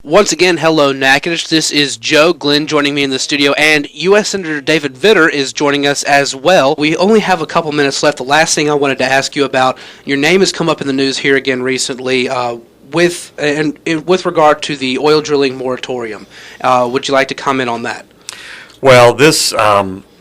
Once again, hello, Natchitoches. This is Joe Glenn joining me in the studio, and U.S. Senator David Vitter is joining us as well. We only have a couple minutes left. The last thing I wanted to ask you about, your name has come up in the news here again recently with regard to the oil drilling moratorium. Would you like to comment on that? Well, this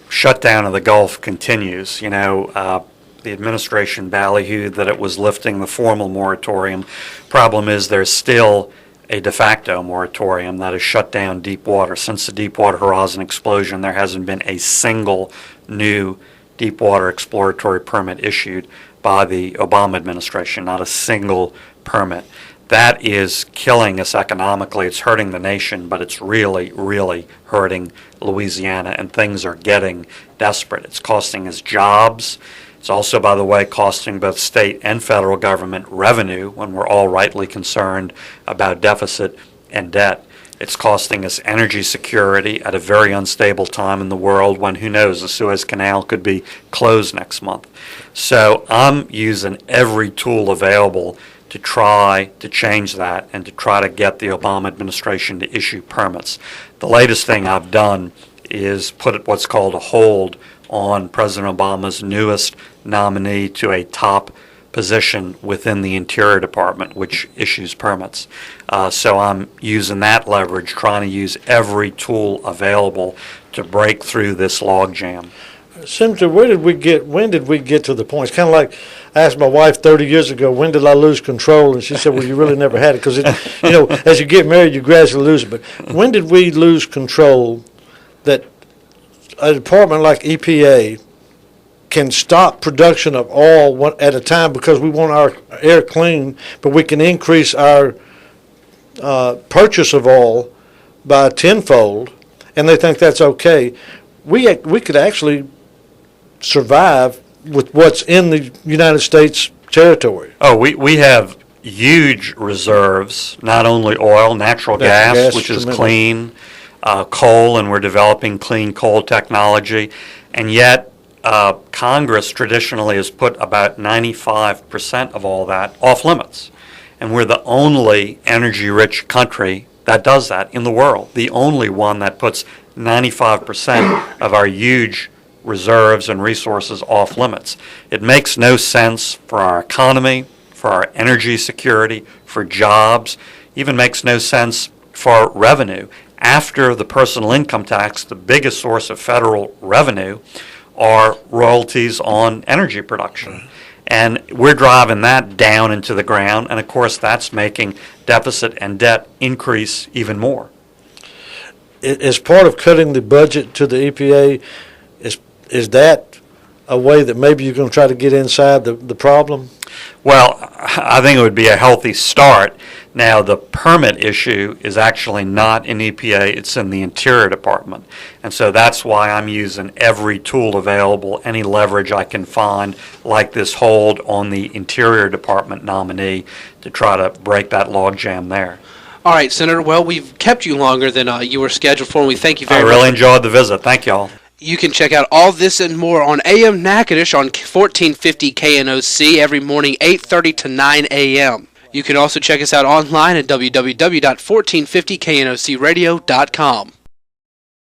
shutdown of the Gulf continues. The administration ballyhooed that it was lifting the formal moratorium. Problem is there's still a de facto moratorium that has shut down deep water. Since the Deepwater Horizon explosion, there hasn't been a single new deepwater exploratory permit issued by the Obama administration, not a single permit. That is killing us economically. It's hurting the nation, but it's really, really hurting Louisiana, and things are getting desperate. It's costing us jobs. It's also, by the way, costing both state and federal government revenue when we're all rightly concerned about deficit and debt. It's costing us energy security at a very unstable time in the world when, who knows, the Suez Canal could be closed next month. So I'm using every tool available to try to change that and to try to get the Obama administration to issue permits. The latest thing I've done is put what's called a hold on President Obama's newest nominee to a top position within the Interior Department, which issues permits. So I'm using that leverage, trying to use every tool available to break through this logjam. Senator, when did we get to the point? It's kind of like I asked my wife 30 years ago, when did I lose control? And she said, well, you really never had it. Because, as you get married, you gradually lose it. But when did we lose control that a department like EPA can stop production of oil at a time because we want our air clean, but we can increase our purchase of oil by tenfold, and they think that's okay? We could actually survive with what's in the United States territory. Oh, we have huge reserves, not only oil, natural gas, which is clean, coal, and we're developing clean coal technology, and yet Congress traditionally has put about 95% of all that off limits, and we're the only energy-rich country that does that in the world, the only one that puts 95% of our huge reserves and resources off limits. It makes no sense for our economy, for our energy security, for jobs, even makes no sense for revenue. After the personal income tax, the biggest source of federal revenue are royalties on energy production. And we're driving that down into the ground, and of course that's making deficit and debt increase even more. As part of cutting the budget to the EPA, is that a way that maybe you're going to try to get inside the problem? Well, I think it would be a healthy start. Now, the permit issue is actually not in EPA, it's in the Interior Department. And so that's why I'm using every tool available, any leverage I can find, like this hold on the Interior Department nominee, to try to break that logjam there. All right, Senator. Well, we've kept you longer than you were scheduled for, and we thank you very much. I really enjoyed the visit. Thank you all. You can check out all this and more on AM Natchitoches on 1450 KNOC every morning, 8:30 to 9 a.m. You can also check us out online at www.1450knocradio.com.